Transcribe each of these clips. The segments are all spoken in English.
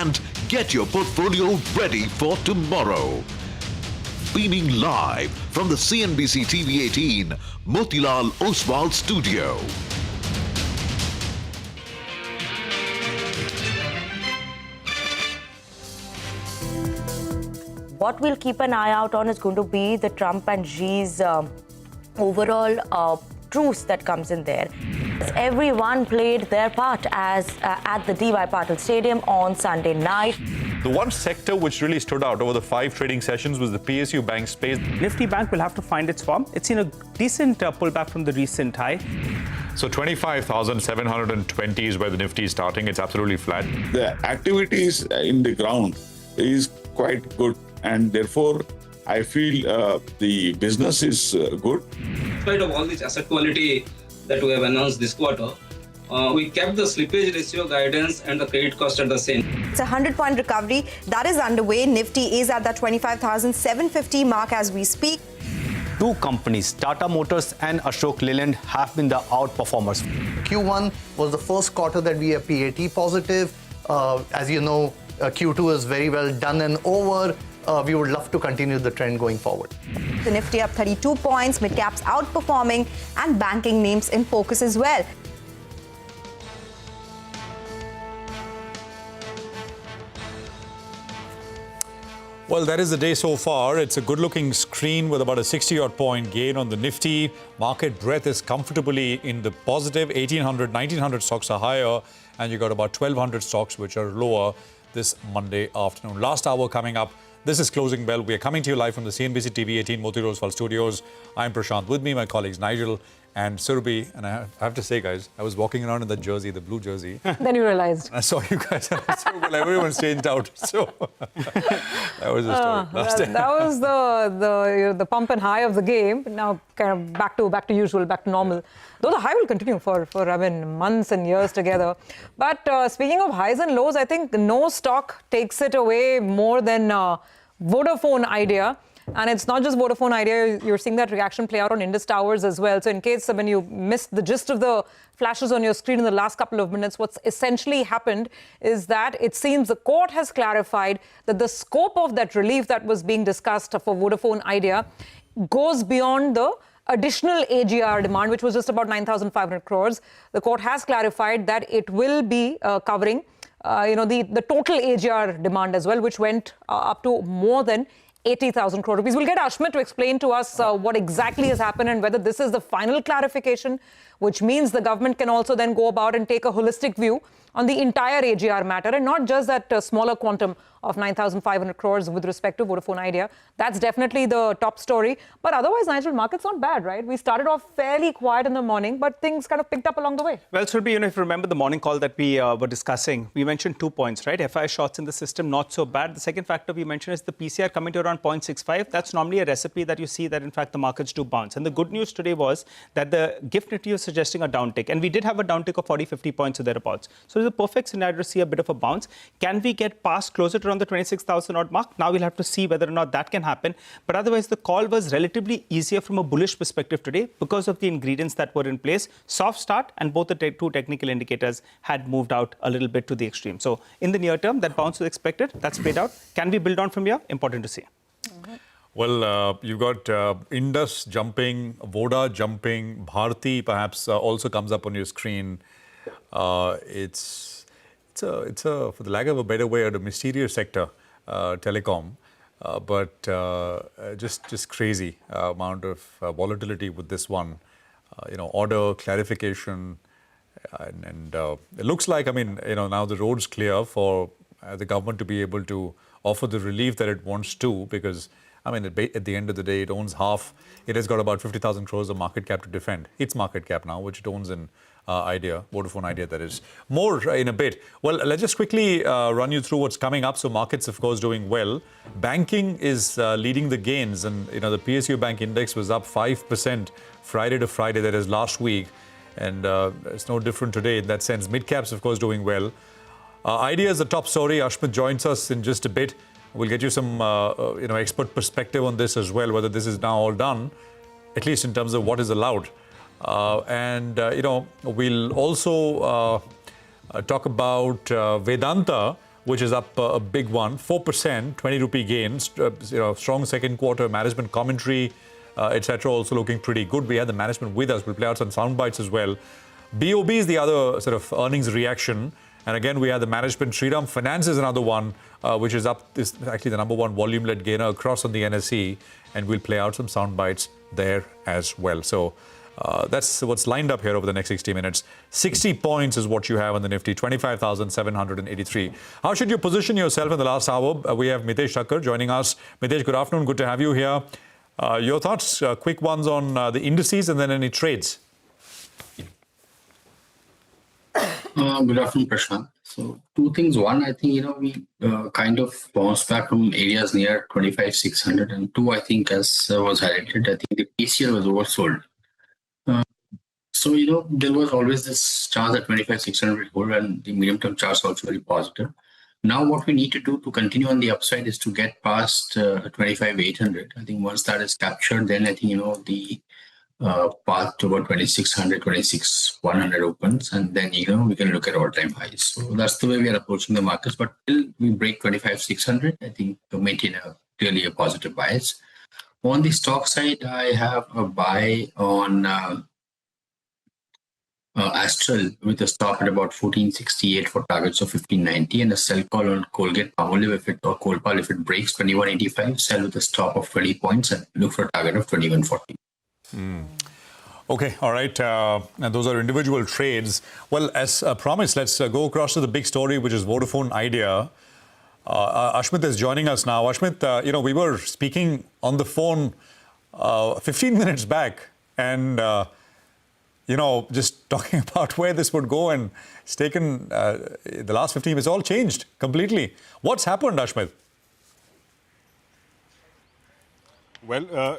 and get your portfolio ready for tomorrow. Beaming live from the CNBC-TV18 Motilal Oswal studio. What we'll keep an eye out on is going to be the Trump and Xi's overall truce that comes in there. Everyone played their part as at the D.Y. Patil Stadium on Sunday night. The one sector which really stood out over the 5 trading sessions was the PSU bank space. Nifty Bank will have to find its form. It's seen a decent pullback from the recent high. So 25,720 is where the Nifty is starting. It's absolutely flat. The activities in the ground is quite good, and therefore I feel the business is good. In spite of all this asset quality that we have announced this quarter, we kept the slippage ratio guidance and the credit cost at the same. It's a 100-point recovery that is underway. Nifty is at that 25,750 mark as we speak. Two companies, Tata Motors and Ashok Leyland, have been the outperformers. Q1 was the first quarter that we are PAT positive. As you know, Q2 is very well done and over. We would love to continue the trend going forward. The Nifty up 32 points, midcaps outperforming, and banking names in focus as well. Well, that is the day so far. It's a good-looking screen with about a 60-odd point gain on the Nifty. Market breadth is comfortably in the positive. 1,800, 1,900 stocks are higher, and you got about 1,200 stocks which are lower this Monday afternoon. Last hour coming up. This is Closing Bell. We are coming to you live from the CNBC-TV18 Motilal Oswal studios. I'm Prashant. With me, my colleagues Nigel and Surabhi. And I have to say, guys, I was walking around in that jersey, the blue jersey. Then you realized. I saw you guys, and I said, well, everyone's changed out. So that was the story. That was the pump and high of the game. Now kind of back to usual, back to normal. Though the high will continue for months and years together. But speaking of highs and lows, I think no stock takes it away more than Vodafone Idea. And it's not just Vodafone Idea. You're seeing that reaction play out on Indus Towers as well. So in case when you missed the gist of the flashes on your screen in the last couple of minutes, what's essentially happened is that it seems the court has clarified that the scope of that relief that was being discussed for Vodafone Idea goes beyond the additional AGR demand, which was just about 9,500 crores. The court has clarified that it will be covering the total AGR demand as well, which went up to more than 80,000 crore rupees. We'll get Ashmit to explain to us what exactly has happened and whether this is the final clarification, which means the government can also then go about and take a holistic view on the entire AGR matter and not just that smaller quantum of 9,500 crores with respect to Vodafone Idea. That's definitely the top story. But otherwise, Nigel, market's not bad, right? We started off fairly quiet in the morning, but things kind of picked up along the way. Well, Surabhi, if you remember the morning call that we were discussing, we mentioned 2 points, right? FI shorts in the system, not so bad. The second factor we mentioned is the PCR coming to around 0.65. That's normally a recipe that you see that, in fact, the markets do bounce. And the good news today was that the GIFT Nifty was suggesting a downtick. And we did have a downtick of 40-50 points or thereabouts. So it's a perfect scenario to see a bit of a bounce. Can we get past closer to around the 26,000 odd mark? Now we'll have to see whether or not that can happen. But otherwise, the call was relatively easier from a bullish perspective today because of the ingredients that were in place. Soft start, and both the two technical indicators had moved out a little bit to the extreme. So in the near term, that bounce was expected. That's played out. Can we build on from here? Important to see. Well, you've got Indus jumping, Voda jumping, Bharti perhaps also comes up on your screen. It's a, for the lack of a better way, a mysterious sector, Telecom, but just crazy amount of volatility with this one. Order clarification, and it looks like, now the road's clear for the government to be able to offer the relief that it wants to, because at the end of the day, it owns half. It has got about 50,000 crores of market cap to defend. Its market cap now, which it owns in Idea, Vodafone Idea, that is. More in a bit. Well, let's just quickly run you through what's coming up. So markets, of course, doing well. Banking is leading the gains. And, the PSU Bank Index was up 5% Friday to Friday. That is last week. And it's no different today in that sense. Midcaps, of course, doing well. Idea is the top story. Ashmit joins us in just a bit. We'll get you some, expert perspective on this as well, whether this is now all done, at least in terms of what is allowed. We'll also talk about Vedanta, which is up a big one, 4%, 20 rupee gains, strong second quarter management commentary, etc. also looking pretty good. We had the management with us. We'll play out some sound bites as well. BOB is the other sort of earnings reaction. And again, we had the management. Shriram Finance is another one, which is up. This is actually the number one volume-led gainer across on the NSE. And we'll play out some sound bites there as well. So that's what's lined up here over the next 60 minutes. 60 points is what you have on the Nifty, 25,783. How should you position yourself in the last hour? We have Mitesh Thakkar joining us. Mitesh, good afternoon. Good to have you here. Your thoughts, quick ones on the indices and then any trades. Good afternoon, Prashant. So two things. One, I think, we kind of bounced back from areas near 25,600. And two, I think, as was highlighted, I think the PCL was oversold. So, there was always this chance that 25,600 will hold, and the medium-term charts also very positive. Now, what we need to do to continue on the upside is to get past 25,800. I think once that is captured, then I think, the path toward 2600, 26,100 opens, and then, we can look at all-time highs. So that's the way we are approaching the markets. But till we break 25,600, I think to maintain clearly a positive bias. On the stock side, I have a buy on Astral with a stop at about 1468 for targets of 1590, and a sell call on Colgate-Palmolive or Colpal if it breaks 2185, sell with a stop of 20 points and look for a target of 2140. Okay, all right. And those are individual trades. Well, as promised, let's go across to the big story, which is Vodafone Idea. Ashmit is joining us now. Ashmit, we were speaking on the phone 15 minutes back and, just talking about where this would go, and it's taken the last 15 minutes. It's all changed completely. What's happened, Ashmit? Well,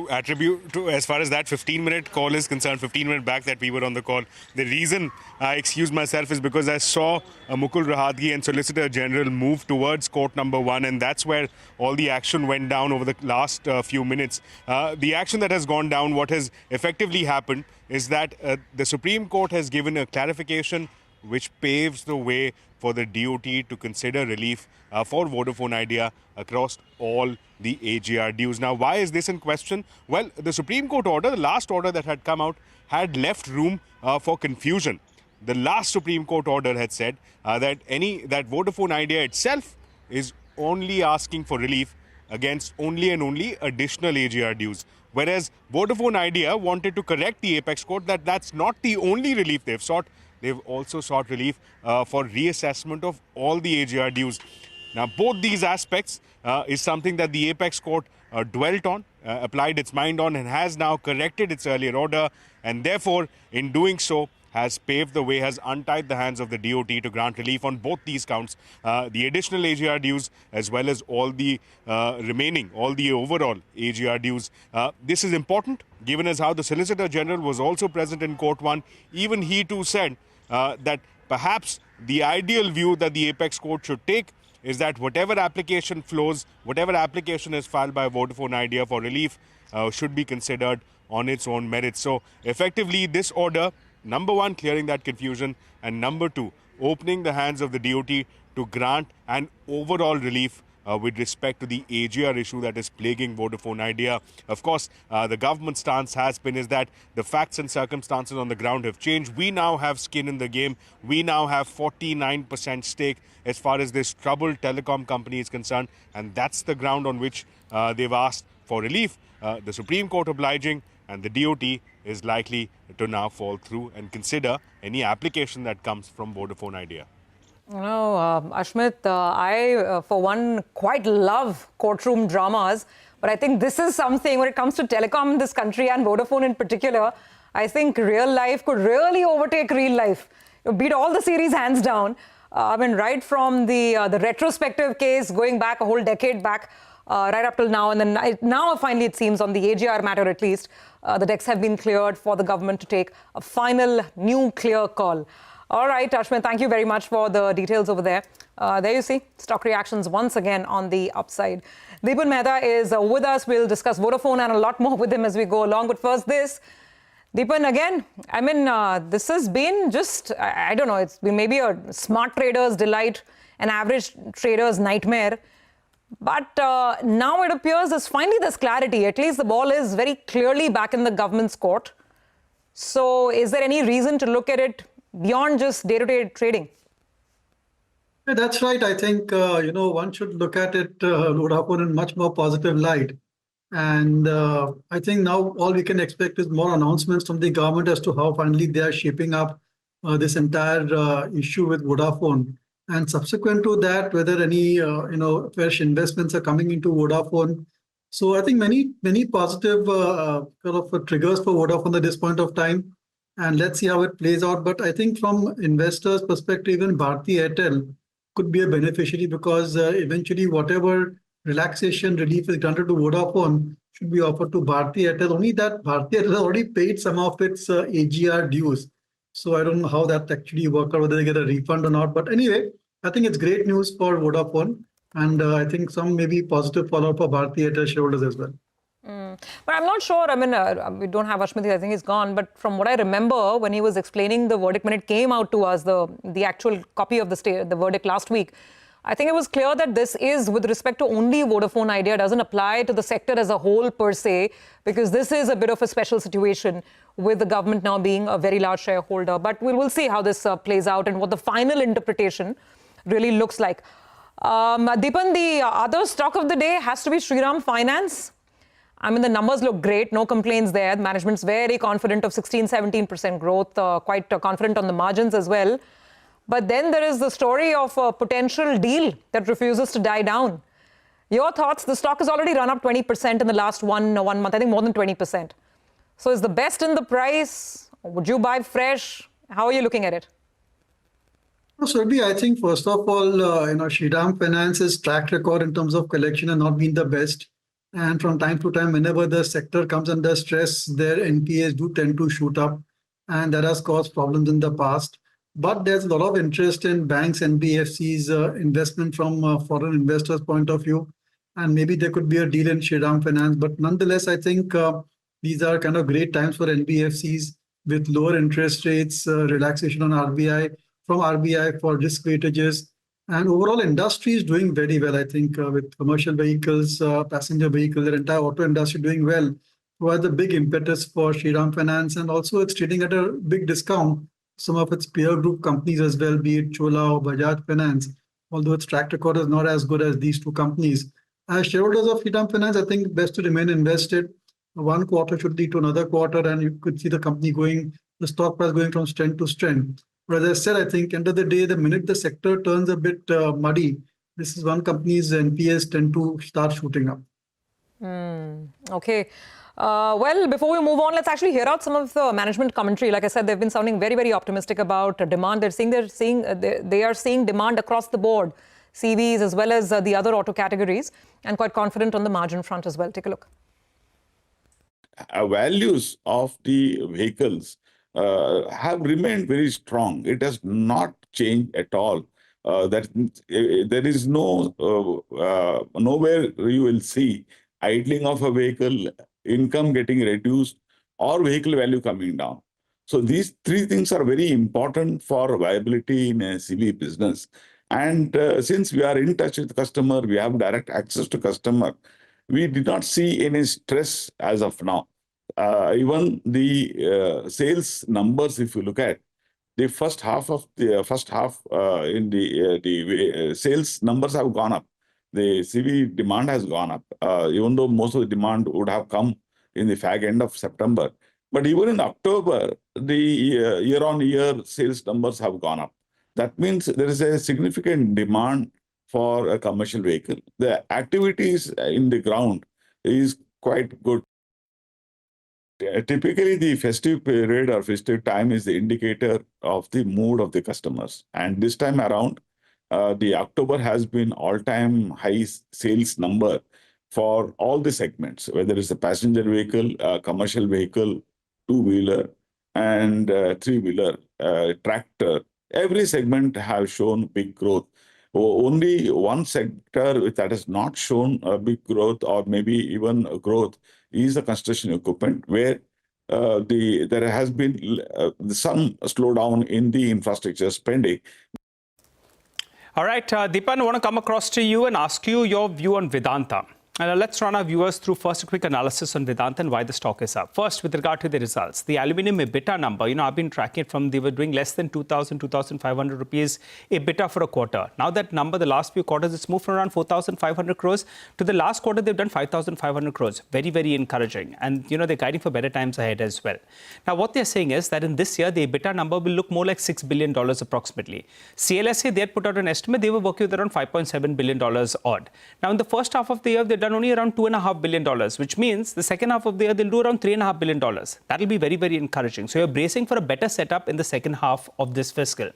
attribute to, as far as that 15-minute call is concerned, 15-minute back that we were on the call, the reason I excused myself is because I saw Mukul Rohatgi and Solicitor General move towards court number 1, and that's where all the action went down over the last few minutes. The action that has gone down, what has effectively happened is that the Supreme Court has given a clarification which paves the way for the DOT to consider relief for Vodafone Idea across all the AGR dues. Now, why is this in question? Well, the Supreme Court order, the last order that had come out, had left room for confusion. The last Supreme Court order had said that Vodafone Idea itself is only asking for relief against only and only additional AGR dues. Whereas Vodafone Idea wanted to correct the Apex Court that that's not the only relief they've sought. They've also sought relief for reassessment of all the AGR dues. Now, both these aspects is something that the Apex Court dwelt on, applied its mind on, and has now corrected its earlier order, and therefore, in doing so, has paved the way, has untied the hands of the DOT to grant relief on both these counts, the additional AGR dues as well as all the remaining, all the overall AGR dues. This is important, given as how the Solicitor General was also present in Court 1. Even he too said that perhaps the ideal view that the Apex Court should take is that whatever application flows, whatever application is filed by Vodafone Idea for relief should be considered on its own merits. So effectively, this order, number one, clearing that confusion, and number two, opening the hands of the DOT to grant an overall relief with respect to the AGR issue that is plaguing Vodafone Idea. Of course, the government stance has been is that the facts and circumstances on the ground have changed. We now have skin in the game. We now have 49% stake as far as this troubled telecom company is concerned, and that's the ground on which they've asked for relief. The Supreme Court obliging, and the DOT is likely to now fall through and consider any application that comes from Vodafone Idea. Ashmit, I, for one, quite love courtroom dramas. But I think this is something, when it comes to telecom in this country and Vodafone in particular, I think real life could really overtake real life. Beat all the series hands down. Right from the retrospective case going back a whole decade back, right up till now. And then now finally it seems on the AGR matter at least, the decks have been cleared for the government to take a final new clear call. All right, Ashwin, thank you very much for the details over there. There you see, stock reactions once again on the upside. Deepan Mehta is with us. We'll discuss Vodafone and a lot more with him as we go along. But first this, Deepan, again, this has been just, I don't know, it's been maybe a smart trader's delight an average trader's nightmare. But now it appears there's clarity. At least the ball is very clearly back in the government's court. So is there any reason to look at it beyond just day-to-day trading? Yeah, that's right. I think, one should look at it, Vodafone, in much more positive light. And I think now all we can expect is more announcements from the government as to how finally they are shaping up this entire issue with Vodafone. And subsequent to that, whether any, fresh investments are coming into Vodafone. So I think many positive triggers for Vodafone at this point of time. And let's see how it plays out. But I think from investors' perspective, even Bharti Airtel could be a beneficiary because eventually whatever relaxation relief is granted to Vodafone should be offered to Bharti Airtel. Only that Bharti Airtel has already paid some of its AGR dues. So I don't know how that actually works out, whether they get a refund or not. But anyway, I think it's great news for Vodafone. And I think some maybe positive follow-up for Bharti Airtel shareholders as well. But I'm not sure. I mean, we don't have Ashmati. I think he's gone. But from what I remember, when he was explaining the verdict, when it came out to us, the actual copy of the verdict last week, I think it was clear that this is with respect to only Vodafone Idea. It doesn't apply to the sector as a whole per se, because this is a bit of a special situation with the government now being a very large shareholder. But we will see how this plays out and what the final interpretation really looks like. Deepan, the other stock of the day has to be Shriram Finance. I mean, the numbers look great. No complaints there. The management's very confident of 16-17% growth, quite confident on the margins as well. But then there is the story of a potential deal that refuses to die down. Your thoughts? The stock has already run up 20% in the last one month. I think more than 20%. So is the best in the price? Would you buy fresh? How are you looking at it? Surabhi, I think first of all, Shriram Finance's track record in terms of collection has not been the best. And from time to time, whenever the sector comes under stress, their NPAs do tend to shoot up. And that has caused problems in the past. But there's a lot of interest in banks, NBFCs, investment from foreign investors' point of view. And maybe there could be a deal in Shriram Finance. But nonetheless, I think these are kind of great times for NBFCs with lower interest rates, relaxation on RBI, from RBI for risk weightages. And overall, industry is doing very well, I think, with commercial vehicles, passenger vehicles, the entire auto industry doing well. Was a big impetus for Shriram Finance. And also it's trading at a big discount. Some of its peer group companies as well, be it Chola or Bajaj Finance, although its track record is not as good as these two companies. As shareholders of Shriram Finance, I think best to remain invested. One quarter should lead to another quarter, and you could see the company going, the stock price going from strength to strength. But as I said, I think end of the day, the minute the sector turns a bit muddy, this is one company's NPAs tend to start shooting up. Okay. Well, before we move on, let's actually hear out some of the management commentary. Like I said, they've been sounding very, very optimistic about demand. They are seeing demand across the board, CVs as well as the other auto categories, and quite confident on the margin front as well. Take a look. Values of the vehicles have remained very strong. It has not changed at all. That there is no nowhere you will see idling of a vehicle, income getting reduced, or vehicle value coming down. So these three things are very important for viability in a CV business. And since we are in touch with the customer, we have direct access to customer, we did not see any stress as of now. Even the sales numbers, if you look at the first half in the sales numbers have gone up. The CV demand has gone up, even though most of the demand would have come in the fag end of September. But even in October, the year-on-year sales numbers have gone up. That means there is a significant demand for a commercial vehicle. The activities in the ground is quite good. Typically, the festive period or festive time is the indicator of the mood of the customers. And this time around, the October has been all-time high sales number for all the segments, whether it's a passenger vehicle, commercial vehicle, two-wheeler, and three-wheeler, tractor. Every segment have shown big growth. Only one sector that has not shown a big growth or maybe even a growth is the construction equipment, where there has been some slowdown in the infrastructure spending. All right, Deepan, I want to come across to you and ask you your view on Vedanta. And let's run our viewers through first a quick analysis on Vedanta and why the stock is up. First, with regard to the results, the aluminium EBITDA number, I've been tracking it from they were doing less than 2,500 rupees EBITDA for a quarter. Now that number, the last few quarters, it's moved from around 4,500 crores to the last quarter, they've done 5,500 crores. Very, very encouraging. And, they're guiding for better times ahead as well. Now, what they're saying is that in this year, the EBITDA number will look more like $6 billion approximately. CLSA, they had put out an estimate. They were working with around $5.7 billion odd. Now, in the first half of the year, they've done only around $2.5 billion, which means the second half of the year, they'll do around $3.5 billion. That'll be very, very encouraging. So you're bracing for a better setup in the second half of this fiscal.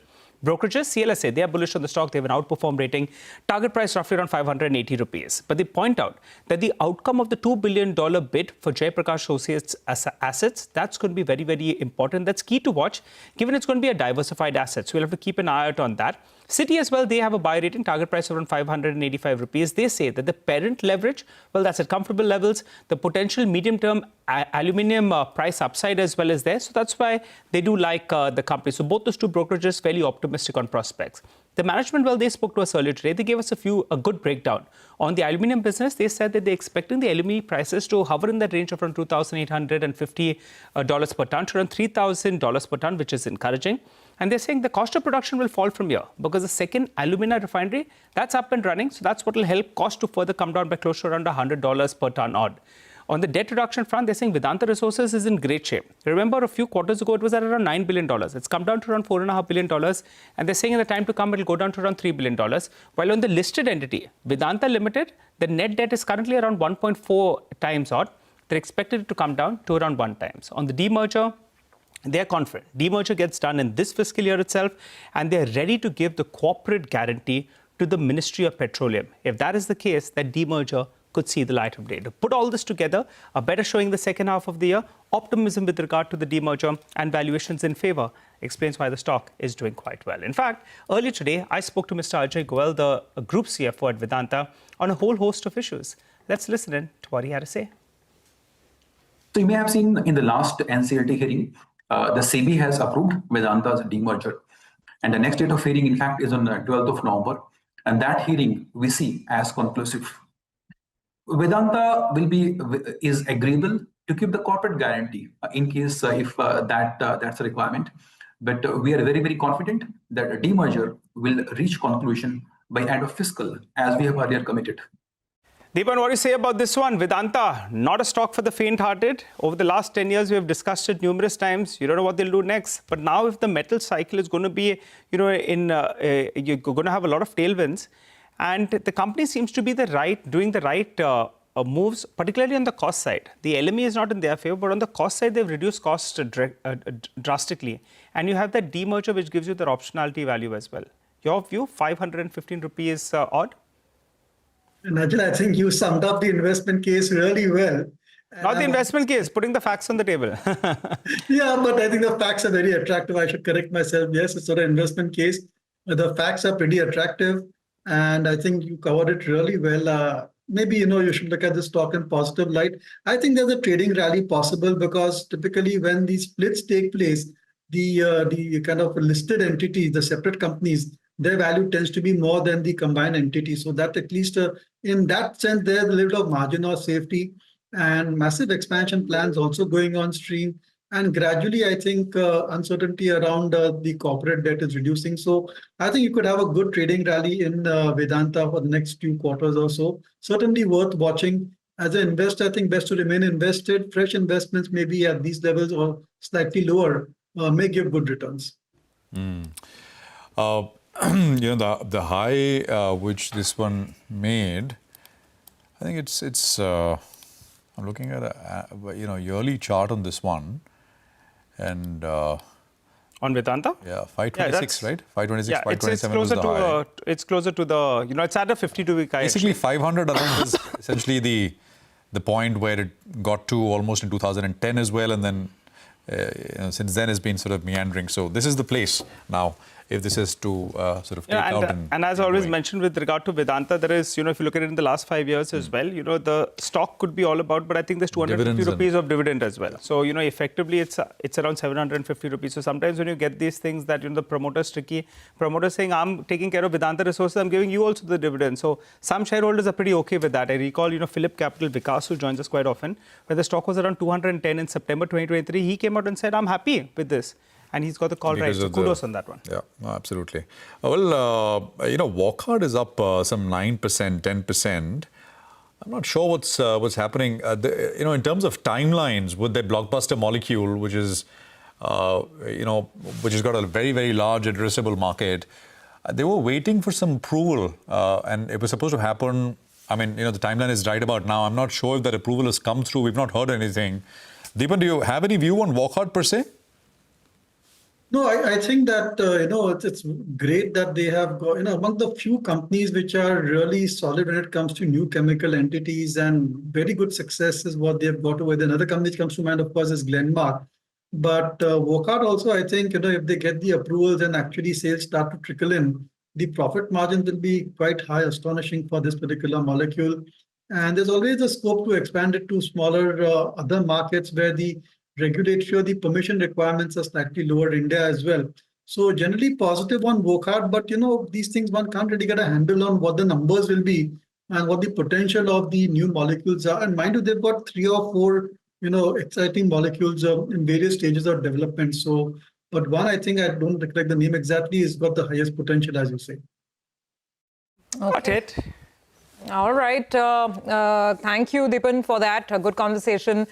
Brokerages, CLSA, they are bullish on the stock. They have an outperform rating. Target price roughly around 580 rupees. But they point out that the outcome of the $2 billion bid for Jaiprakash Associates assets, that's going to be very, very important. That's key to watch, given it's going to be a diversified asset. So we'll have to keep an eye out on that. Citi as well, they have a buy rating, target price around 585 rupees. They say that the parent leverage, well, that's at comfortable levels. The potential medium-term aluminium price upside as well is there. So that's why they do like the company. So both those two brokerages fairly optimistic on prospects. The management, well, they spoke to us earlier today. They gave us a good breakdown. On the aluminium business, they said that they're expecting the aluminium prices to hover in that range of around $2,850 per ton to around $3,000 per ton, which is encouraging. And they're saying the cost of production will fall from here because the second alumina refinery, that's up and running. So that's what will help cost to further come down by close to around $100 per ton odd. On the debt reduction front, they're saying Vedanta Resources is in great shape. Remember, a few quarters ago, it was at around $9 billion. It's come down to around $4.5 billion. And they're saying in the time to come, it'll go down to around $3 billion. While on the listed entity, Vedanta Limited, the net debt is currently around 1.4 times odd. They're expected to come down to around 1 times. On the demerger, they're confident. Demerger gets done in this fiscal year itself, and they're ready to give the corporate guarantee to the Ministry of Petroleum. If that is the case, that demerger could see the light of day. To put all this together, a better showing the second half of the year, optimism with regard to the demerger and valuations in favor explains why the stock is doing quite well. In fact, earlier today, I spoke to Mr. Ajay Goel, the group CFO at Vedanta, on a whole host of issues. Let's listen in to what he had to say. So you may have seen in the last NCLT hearing, the SEBI has approved Vedanta's demerger. And the next date of hearing, in fact, is on the 12th of November. And that hearing we see as conclusive. Vedanta is agreeable to keep the corporate guarantee in case if that's a requirement. But we are very, very confident that a demerger will reach conclusion by end of fiscal, as we have earlier committed. Deepan, what do you say about this one? Vedanta, not a stock for the faint-hearted. Over the last 10 years, we have discussed it numerous times. You don't know what they'll do next. But now if the metal cycle is going to be, you're going to have a lot of tailwinds. And the company seems to be doing the right moves, particularly on the cost side. The LME is not in their favor, but on the cost side, they've reduced costs drastically. And you have that demerger, which gives you the optionality value as well. Your view, 515 rupees odd? Najal, I think you summed up the investment case really well. Not the investment case, putting the facts on the table. Yeah, but I think the facts are very attractive. I should correct myself. Yes, it's not an investment case. The facts are pretty attractive. And I think you covered it really well. Maybe, you should look at the stock in positive light. I think there's a trading rally possible because typically when these splits take place, the kind of listed entities, the separate companies, their value tends to be more than the combined entity. So that at least in that sense, there's a little of margin of safety and massive expansion plans also going on stream. And gradually, I think uncertainty around the corporate debt is reducing. So I think you could have a good trading rally in Vedanta for the next few quarters or so. Certainly worth watching. As an investor, I think best to remain invested. Fresh investments maybe at these levels or slightly lower may give good returns. The high which this one made, I think it's I'm looking at a yearly chart on this one, and on Vedanta, 526, right? 526, 527 it's closer was the high. It's closer to the it's at a 52-week high. Basically, 500 around is essentially the point where it got to almost in 2010 as well, and then since then has been sort of meandering. So this is the place now. if this is to sort of take Yeah, out. And as I always mentioned with regard to Vedanta, there is, if you look at it in the last 5 years as well, the stock could be all about, but I think there's 250 rupees of dividend as well. So, effectively it's around 750 rupees. So sometimes when you get these things that, the promoter's tricky, promoter saying, I'm taking care of Vedanta resources, I'm giving you also the dividend. So some shareholders are pretty okay with that. I recall, Philip Capital Vikas, who joins us quite often, when the stock was around 210 in September 2023, he came out and said, I'm happy with this. And he's got the call right. So kudos on that one. Yeah, absolutely. Walcott is up some 9%, 10%. I'm not sure what's happening. In terms of timelines with the blockbuster molecule, which is, which has got a very, very large addressable market, they were waiting for some approval, and it was supposed to happen. I mean, the timeline is right about now. I'm not sure if that approval has come through. We've not heard anything. Deepan, do you have any view on Walcott per se? No, I think that, it's great that they have got, among the few companies which are really solid when it comes to new chemical entities, and very good success is what they've got over there. Another company which comes to mind, of course, is Glenmark. But Walcott also, I think, if they get the approvals and actually sales start to trickle in, the profit margin will be quite high, astonishing for this particular molecule. And there's always a scope to expand it to smaller other markets where the regulatory or the permission requirements are slightly lower in India as well. So generally positive on Walcott, but these things one can't really get a handle on what the numbers will be and what the potential of the new molecules are. And mind you, they've got 3 or 4 exciting molecules in various stages of development. So, but one I think I don't recollect the name exactly has got the highest potential, as you say. Got it. All right. Thank you, Deepan, for that. A good conversation.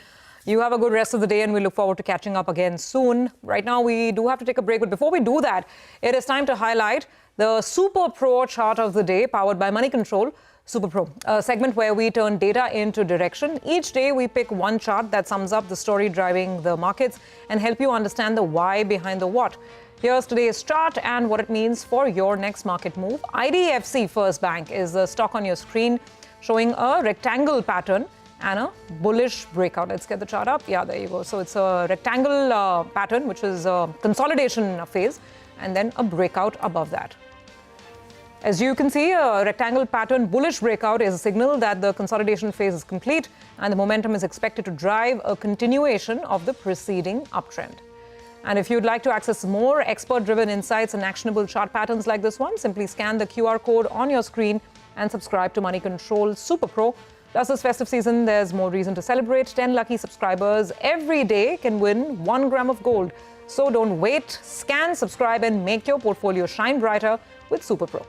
You have a good rest of the day, and we look forward to catching up again soon. Right now, we do have to take a break. But before we do that, it is time to highlight the Super Pro chart of the day, powered by Money Control. Super Pro, a segment where we turn data into direction. Each day, we pick one chart that sums up the story driving the markets and help you understand the why behind the what. Here's today's chart and what it means for your next market move. IDFC First Bank is the stock on your screen, showing a rectangle pattern and a bullish breakout. Let's get the chart up. Yeah, there you go. So it's a rectangle pattern, which is a consolidation phase, and then a breakout above that. As you can see, a rectangle pattern bullish breakout is a signal that the consolidation phase is complete and the momentum is expected to drive a continuation of the preceding uptrend. And if you'd like to access more expert-driven insights and actionable chart patterns like this one, simply scan the QR code on your screen and subscribe to Money Control Super Pro. Plus, this festive season, there's more reason to celebrate. 10 lucky subscribers every day can win 1 gram of gold. So don't wait. Scan, subscribe, and make your portfolio shine brighter with Super Pro.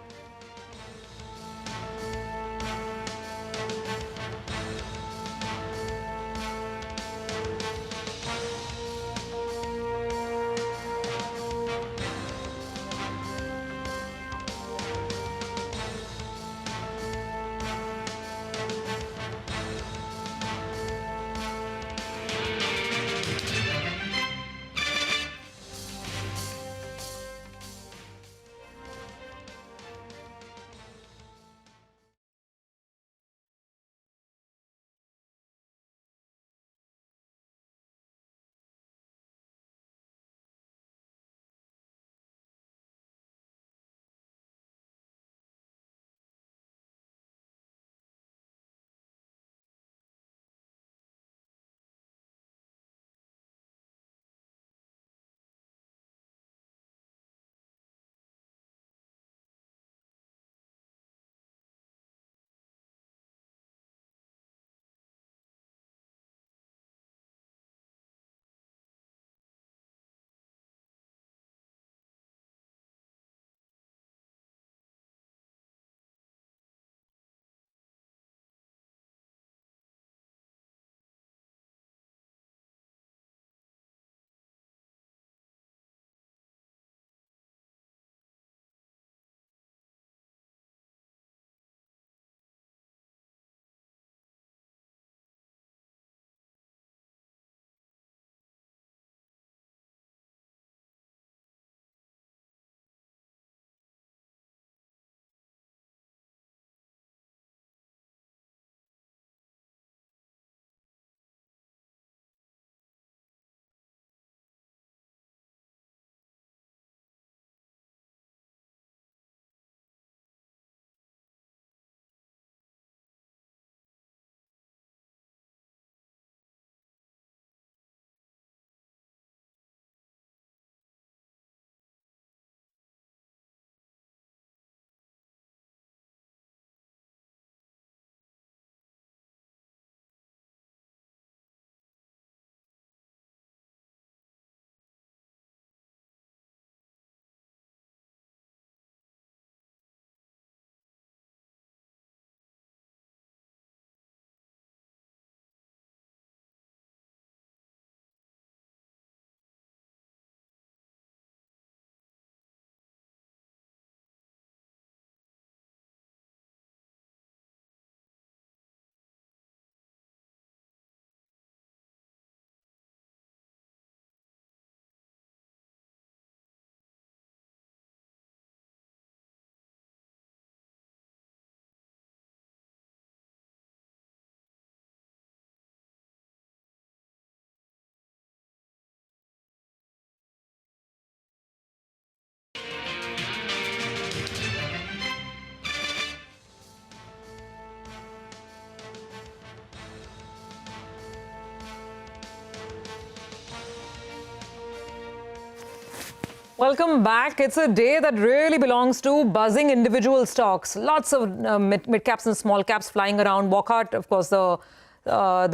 Welcome back. It's a day that really belongs to buzzing individual stocks. Lots of mid caps and small caps flying around. Walcott, of course, the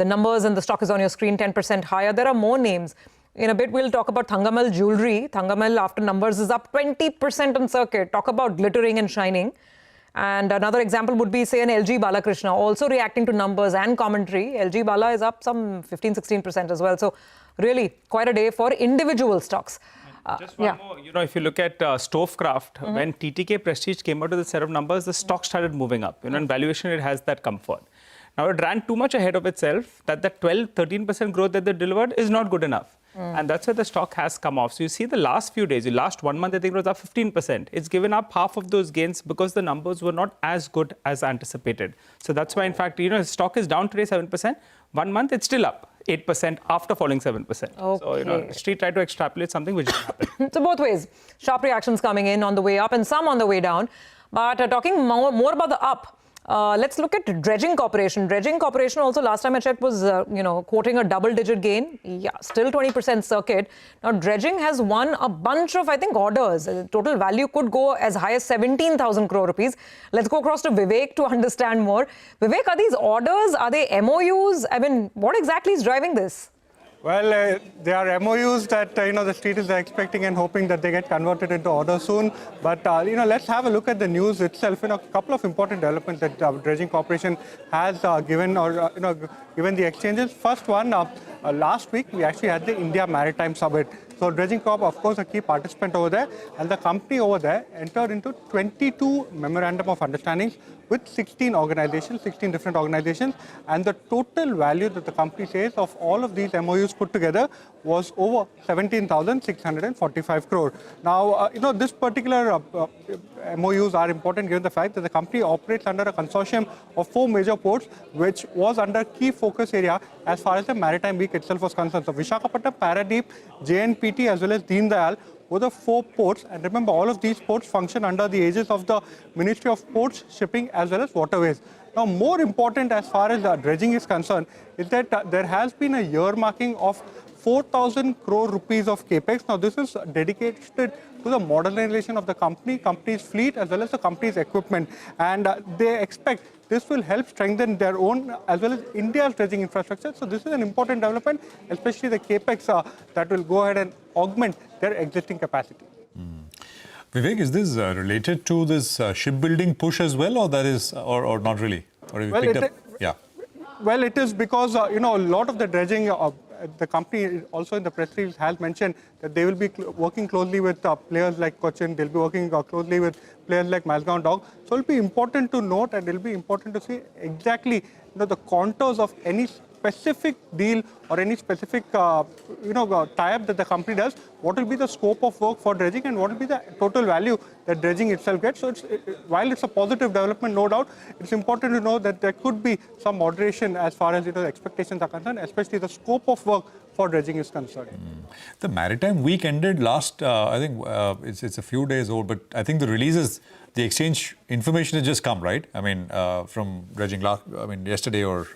numbers and the stock is on your screen, 10% higher. There are more names. In a bit, we'll talk about Thangamal Jewelry. Thangamal, after numbers, is up 20% on circuit. Talk about glittering and shining. And another example would be, say, an LG Balakrishna, also reacting to numbers and commentary. LG Bala is up some 15-16% as well. So really, quite a day for individual stocks. Just one more, if you look at Stovecraft, when TTK Prestige came out with a set of numbers, the stock started moving up. And valuation, it has that comfort. Now, it ran too much ahead of itself that the 12-13% growth that they delivered is not good enough. And that's where the stock has come off. So you see the last few days, the last 1 month, I think it was up 15%. It's given up half of those gains because the numbers were not as good as anticipated. So that's why, in fact, the stock is down today 7%. 1 month, it's still up 8% after falling 7%. Okay. So, Street tried to extrapolate something which didn't happen. So both ways, sharp reactions coming in on the way up and some on the way down. But talking more about the up, let's look at Dredging Corporation. Dredging Corporation also, last time I checked, was, quoting a double-digit gain. Yeah, still 20% circuit. Now, Dredging has won a bunch of, I think, orders. The total value could go as high as 17,000 crore rupees. Let's go across to Vivek to understand more. Vivek, are these orders? Are they MOUs? I mean, what exactly is driving this? Well, they are MOUs that, the street is expecting and hoping that they get converted into orders soon. But, let's have a look at the news itself. A couple of important developments that Dredging Corporation has given the exchanges. First one, last week, we actually had the India Maritime Summit. So Dredging Corp, of course, a key participant over there. And the company over there entered into 22 memorandum of understandings with 16 different organizations. And the total value that the company says of all of these MOUs put together was over 17,645 crore. Now, this particular MOUs are important given the fact that the company operates under a consortium of 4 major ports, which was under key focus area as far as the Maritime Week itself was concerned. So Visakhapatnam, Paradeep, JNPT as well as Deen Dayal were the 4 ports. And remember, all of these ports function under the aegis of the Ministry of Ports, Shipping as well as Waterways. Now, more important as far as dredging is concerned is that there has been a earmarking of 4,000 crore rupees of capex. Now, this is dedicated to the modernization of the company's fleet as well as the company's equipment. And they expect this will help strengthen their own as well as India's dredging infrastructure. So this is an important development, especially the capex that will go ahead and augment their existing capacity. Vivek, is this related to this shipbuilding push as well, or that is, or not really? Or have you picked up? Yeah. Well, it is because a lot of the dredging. The company also in the press release has mentioned that they will be working closely with players like Cochin. They'll be working closely with players like Mazgaon Dock. So it'll be important to note, and it'll be important to see exactly the contours of any specific deal or any specific tie-up that the company does. What will be the scope of work for dredging and what will be the total value that dredging itself gets. So while it's a positive development, no doubt, it's important to know that there could be some moderation as far as expectations are concerned, especially the scope of work for dredging is concerned. The Maritime Week ended last, I think it's a few days old, but I think the releases, the exchange information has just come, right? I mean, from dredging yesterday or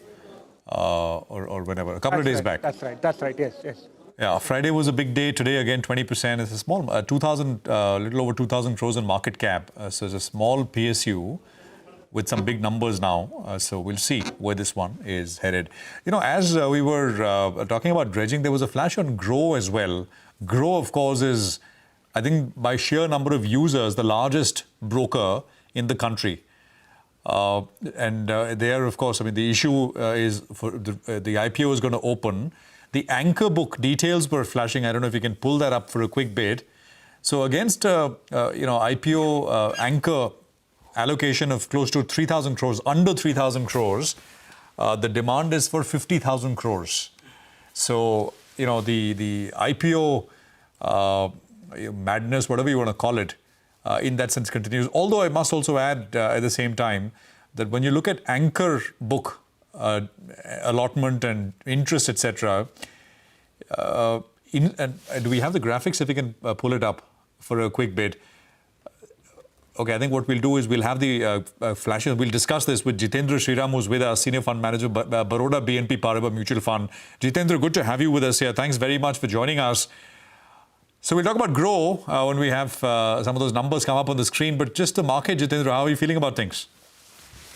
whenever, a couple of days back. That's right, yes. Yeah, Friday was a big day. Today, again, 20%. It's a small, little over 2,000 crores in market cap. So it's a small PSU with some big numbers now. So we'll see where this one is headed. As we were talking about dredging, there was a flash on Grow as well. Grow, of course, is, I think, by sheer number of users, the largest broker in the country. And there, of course, the issue is for the IPO is going to open. The anchor book details were flashing. I don't know if you can pull that up for a quick bit. So against IPO anchor allocation of close to 3,000 crores, under 3,000 crores, the demand is for 50,000 crores. So the IPO madness, whatever you want to call it, in that sense continues. Although I must also add at the same time that when you look at anchor book allotment and interest, etc., do we have the graphics? If we can pull it up for a quick bit. Okay, I think what we'll do is we'll have the flashes. We'll discuss this with Jitendra Sriram, who's with us, Senior Fund Manager, Baroda BNP Paribas Mutual Fund. Jitendra, good to have you with us here. Thanks very much for joining us. So we'll talk about Grow when we have some of those numbers come up on the screen. But just the market, Jitendra, how are you feeling about things?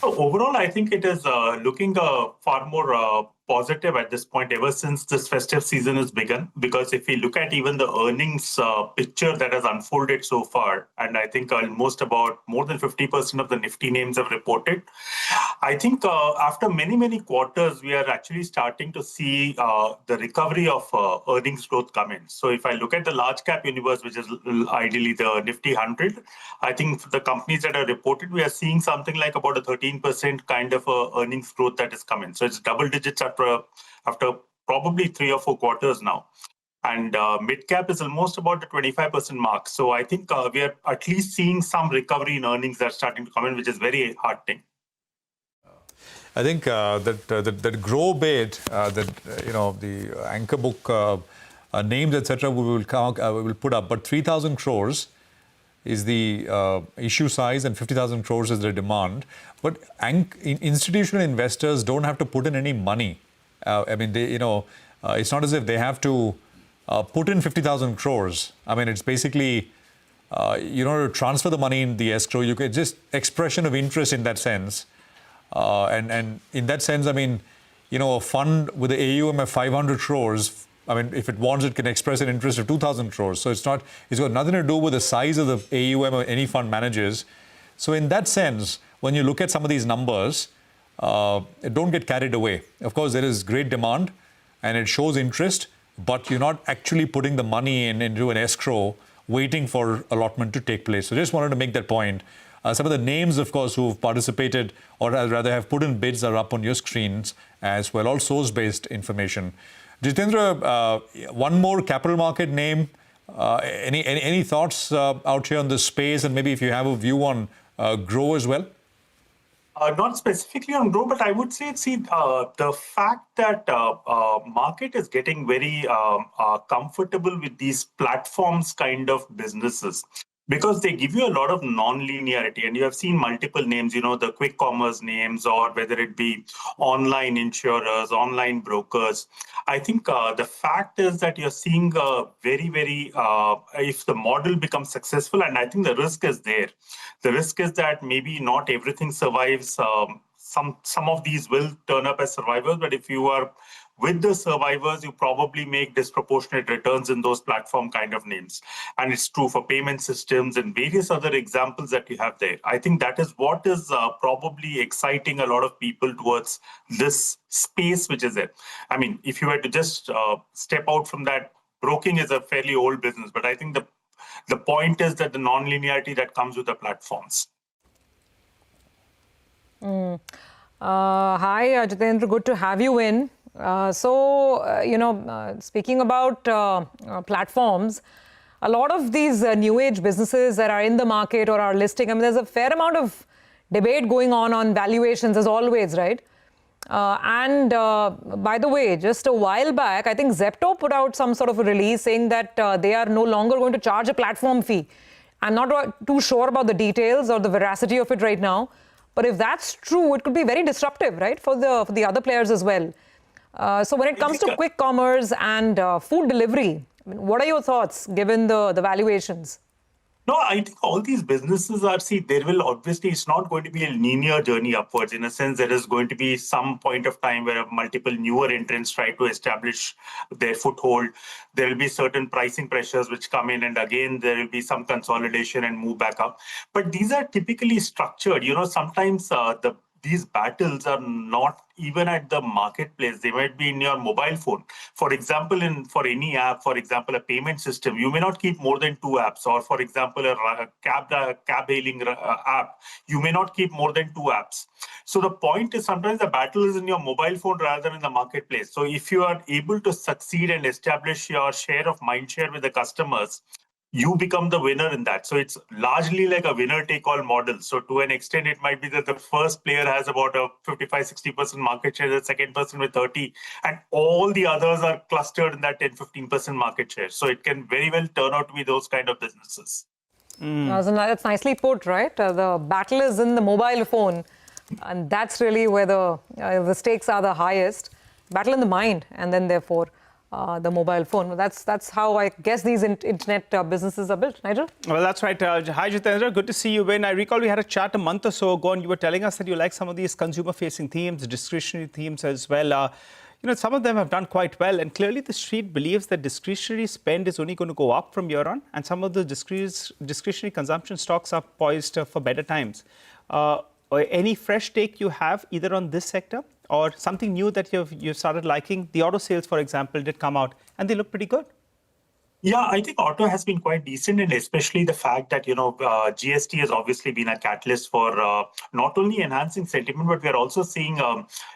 So overall, I think it is looking far more positive at this point ever since this festive season has begun. Because if we look at even the earnings picture that has unfolded so far, and I think almost about more than 50% of the Nifty names have reported, I think after many quarters, we are actually starting to see the recovery of earnings growth come in. So if I look at the large cap universe, which is ideally the Nifty 100, I think the companies that are reported, we are seeing something like about a 13% kind of earnings growth that is coming. So it's double digits after probably 3 or 4 quarters now. And midcap is almost about the 25% mark. So I think we are at least seeing some recovery in earnings that are starting to come in, which is very heartening. I think that Grow bit, the anchor book names, etc., we will put up. But 3,000 crores is the issue size and 50,000 crores is the demand. But institutional investors don't have to put in any money. I mean, it's not as if they have to put in 50,000 crores. I mean, it's basically, to transfer the money in the escrow. You can just expression of interest in that sense. And in that sense, I mean, a fund with the AUM of 500 crores, I mean, if it wants, it can express an interest of 2,000 crores. So it's got nothing to do with the size of the AUM or any fund managers. So in that sense, when you look at some of these numbers, don't get carried away. Of course, there is great demand and it shows interest, but you're not actually putting the money into an escrow waiting for allotment to take place. So just wanted to make that point. Some of the names, of course, who've participated or rather have put in bids are up on your screens as well, all source-based information. Jitendra, one more capital market name. Any thoughts out here on this space, and maybe if you have a view on Grow as well? Not specifically on Grow, but I would say, the fact that market is getting very comfortable with these platforms kind of businesses, because they give you a lot of non-linearity, and you have seen multiple names, the quick commerce names, or whether it be online insurers, online brokers. I think the fact is that you're seeing very, if the model becomes successful, and I think the risk is there. The risk is that maybe not everything survives. Some of these will turn up as survivors, but if you are with the survivors, you probably make disproportionate returns in those platform kind of names. And it's true for payment systems and various other examples that you have there. I think that is what is probably exciting a lot of people towards this space, which is there. I mean, if you were to just step out from that, broking is a fairly old business, but I think the point is that the non-linearity that comes with the platforms. Hi, Jitendra, good to have you in. Speaking about platforms, a lot of these new age businesses that are in the market or are listing, I mean, there's a fair amount of debate going on valuations as always, right? By the way, just a while back, I think Zepto put out some sort of a release saying that they are no longer going to charge a platform fee. I'm not too sure about the details or the veracity of it right now, but if that's true, it could be very disruptive, right, for the other players as well. So when it comes to quick commerce and food delivery, I mean, what are your thoughts given the valuations? No, I think all these businesses there will obviously, it's not going to be a linear journey upwards. In a sense, there is going to be some point of time where multiple newer entrants try to establish their foothold. There will be certain pricing pressures which come in, and again, there will be some consolidation and move back up. But these are typically structured. Sometimes these battles are not even at the marketplace. They might be in your mobile phone. For example, for any app, for example, a payment system, you may not keep more than 2 apps. Or for example, a cab hailing app, you may not keep more than 2 apps. So the point is sometimes the battle is in your mobile phone rather than in the marketplace. So if you are able to succeed and establish your share of mind share with the customers, you become the winner in that. So it's largely like a winner-take-all model. So to an extent, it might be that the first player has about a 55-60% market share, the second person with 30%, and all the others are clustered in that 10-15% market share. So it can very well turn out to be those kind of businesses. That's nicely put, right? The battle is in the mobile phone, and that's really where the stakes are the highest. Battle in the mind, and then therefore the mobile phone. That's how I guess these internet businesses are built. Nigel? Well, that's right. Hi, Jitendra. Good to see you. When I recall we had a chat a month or so ago, and you were telling us that you like some of these consumer-facing themes, discretionary themes as well. Some of them have done quite well, and clearly the street believes that discretionary spend is only going to go up from here on, and some of the discretionary consumption stocks are poised for better times. Any fresh take you have either on this sector or something new that you've started liking? The auto sales, for example, did come out, and they look pretty good. Yeah, I think auto has been quite decent, and especially the fact that, GST has obviously been a catalyst for not only enhancing sentiment, but we are also seeing,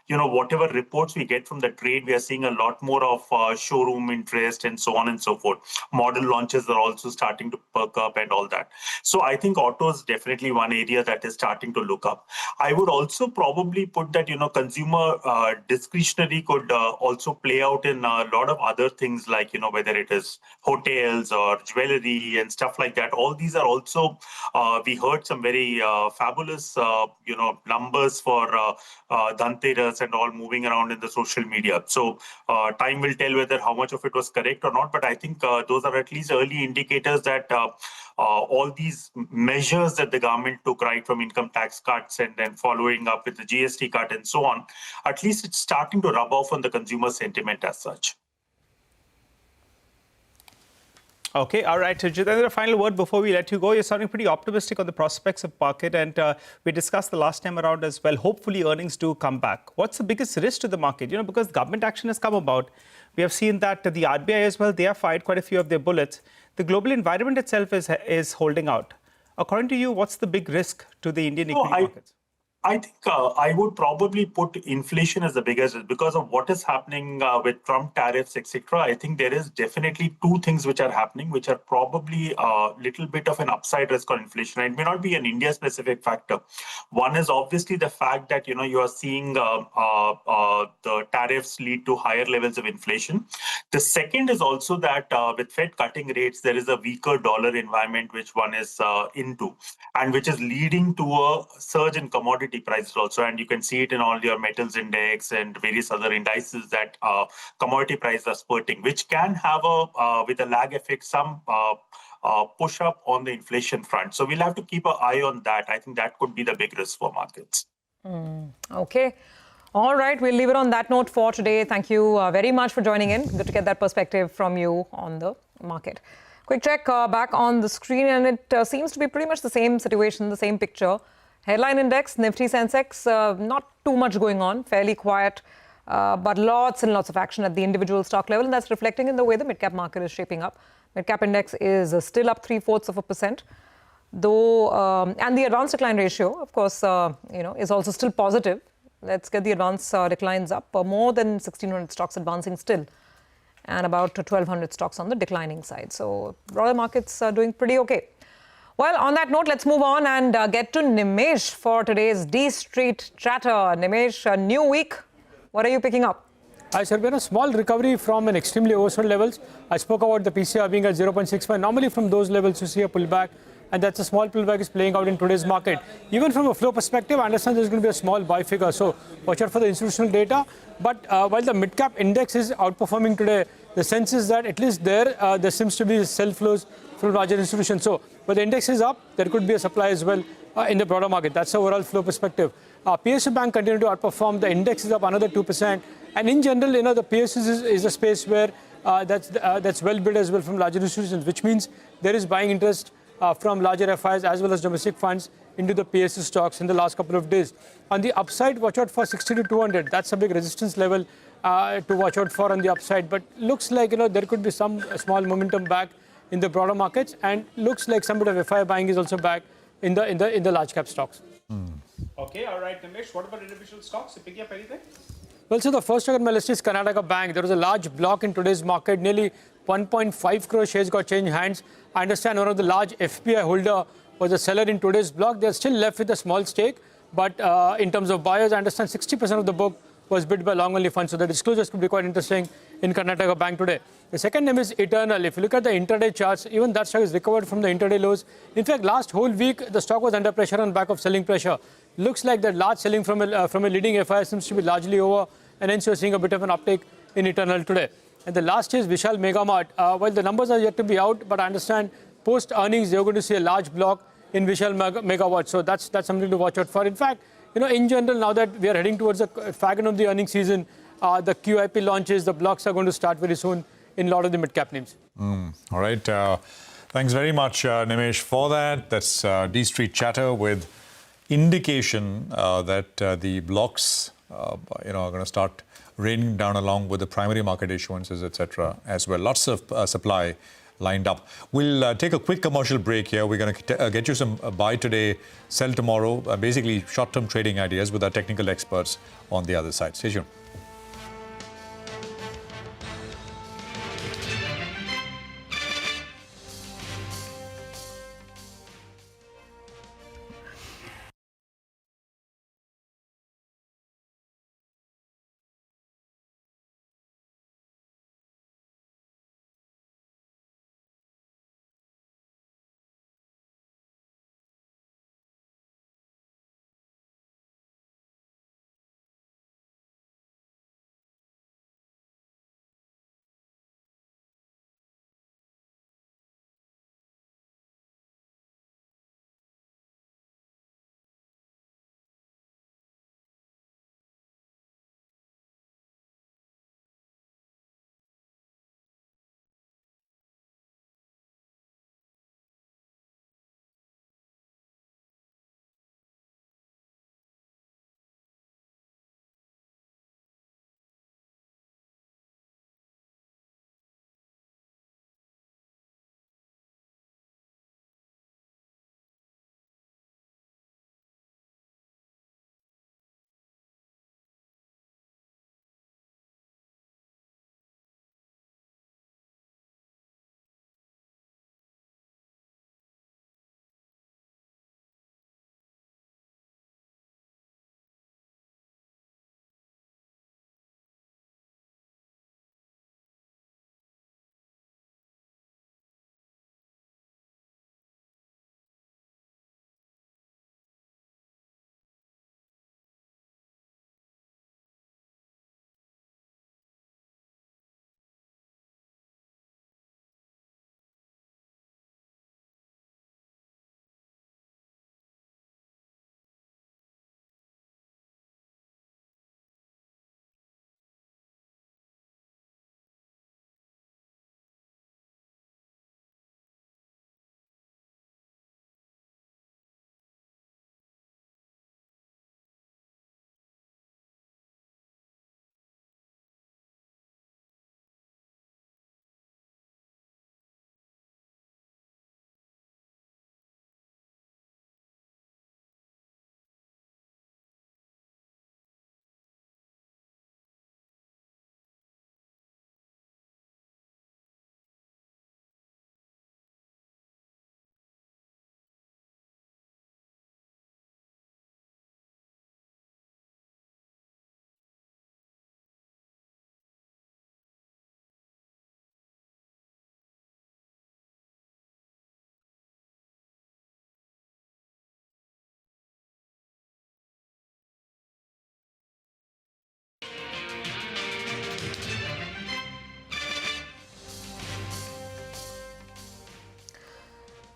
whatever reports we get from the trade, we are seeing a lot more of showroom interest and so on and so forth. Model launches are also starting to perk up and all that. So I think auto is definitely one area that is starting to look up. I would also probably put that, consumer discretionary could also play out in a lot of other things like, whether it is hotels or jewelry and stuff like that. All these are also, we heard some very fabulous, numbers for Dhanteras and all moving around in the social media. So time will tell whether how much of it was correct or not. But I think those are at least early indicators that all these measures that the government took, right, from income tax cuts and then following up with the GST cut and so on, at least it's starting to rub off on the consumer sentiment as such. Okay, all right. Jitendra, a final word before we let you go. You're sounding pretty optimistic on the prospects of market, and we discussed the last time around as well. Hopefully, earnings do come back. What's the biggest risk to the market? Because government action has come about. We have seen that the RBI as well, they have fired quite a few of their bullets. The global environment itself is holding out. According to you, what's the big risk to the Indian equity markets? I think I would probably put inflation as the biggest risk because of what is happening with Trump tariffs, etc. I think there is definitely two things which are happening, which are probably a little bit of an upside risk on inflation. It may not be an India-specific factor. One is obviously the fact that you are seeing the tariffs lead to higher levels of inflation. The second is also that with Fed cutting rates, there is a weaker dollar environment which one is into, and which is leading to a surge in commodity prices also, and you can see it in all your metals index and various other indices that commodity prices are spurting, which can have with a lag effect some push up on the inflation front. So we'll have to keep an eye on that. I think that could be the big risk for markets. Okay. All right, we'll leave it on that note for today. Thank you very much for joining in. Good to get that perspective from you on the market. Quick check back on the screen, and it seems to be pretty much the same situation, the same picture. Headline index, Nifty Sensex, not too much going on, fairly quiet, but lots and lots of action at the individual stock level, and that's reflecting in the way the midcap market is shaping up. Midcap index is still up 0.75%, though, and the advance decline ratio, of course, is also still positive. Let's get the advance declines up. More than 1,600 stocks advancing still, and about 1,200 stocks on the declining side. So broader markets are doing pretty okay. Well, on that note, let's move on and get to Nimesh for today's D Street Chatter. Nimesh, a new week. What are you picking up? Hi, sir. Been a small recovery from an extremely oversold levels. I spoke about the PCR being at 0.65. Normally from those levels, you see a pullback, and that's a small pullback is playing out in today's market. Even from a flow perspective, I understand there's going to be a small buy figure. So watch out for the institutional data. But while the midcap index is outperforming today, the sense is that at least there seems to be sell flows from larger institutions. So, but the index is up, there could be a supply as well in the broader market. That's the overall flow perspective. PSU Bank continued to outperform. The index is up another 2%. And in general, the PSU is a space where that's well built as well from larger institutions, which means there is buying interest from larger FIs as well as domestic funds into the PSU stocks in the last couple of days. On the upside, watch out for 60 to 200. That's a big resistance level to watch out for on the upside. But looks like there could be some small momentum back in the broader markets, and looks like some bit of FI buying is also back in the large cap stocks. Okay, all right, Nimesh. What about individual stocks? You picking up anything? Well, so the first on my list is Karnataka Bank. There was a large block in today's market. Nearly 1.5 crore shares got changed hands. I understand one of the large FPI holder was a seller in today's block. They're still left with a small stake, but in terms of buyers, I understand 60% of the book was bid by long-only funds. So the disclosures could be quite interesting in Karnataka Bank today. The second name is Eternal. If you look at the intraday charts, even that stock is recovered from the intraday lows. In fact, last whole week, the stock was under pressure on back of selling pressure. Looks like that large selling from a leading FI seems to be largely over, and hence you're seeing a bit of an uptake in Eternal today. And the last is Vishal Megamart. Well, the numbers are yet to be out, but I understand post-earnings, you're going to see a large block in Vishal Megawatt. So that's something to watch out for. In fact, in general, now that we are heading towards the fag end of the earnings season, the QIP launches, the blocks are going to start very soon in a lot of the mid-cap names. All right. Thanks very much, Nimesh, for that. That's D-Street Chatter with indication that the blocks are going to start raining down along with the primary market issuances, etc. as well. Lots of supply lined up. We'll take a quick commercial break here. We're going to get you some buy today, sell tomorrow, basically short-term trading ideas with our technical experts on the other side. Stay tuned.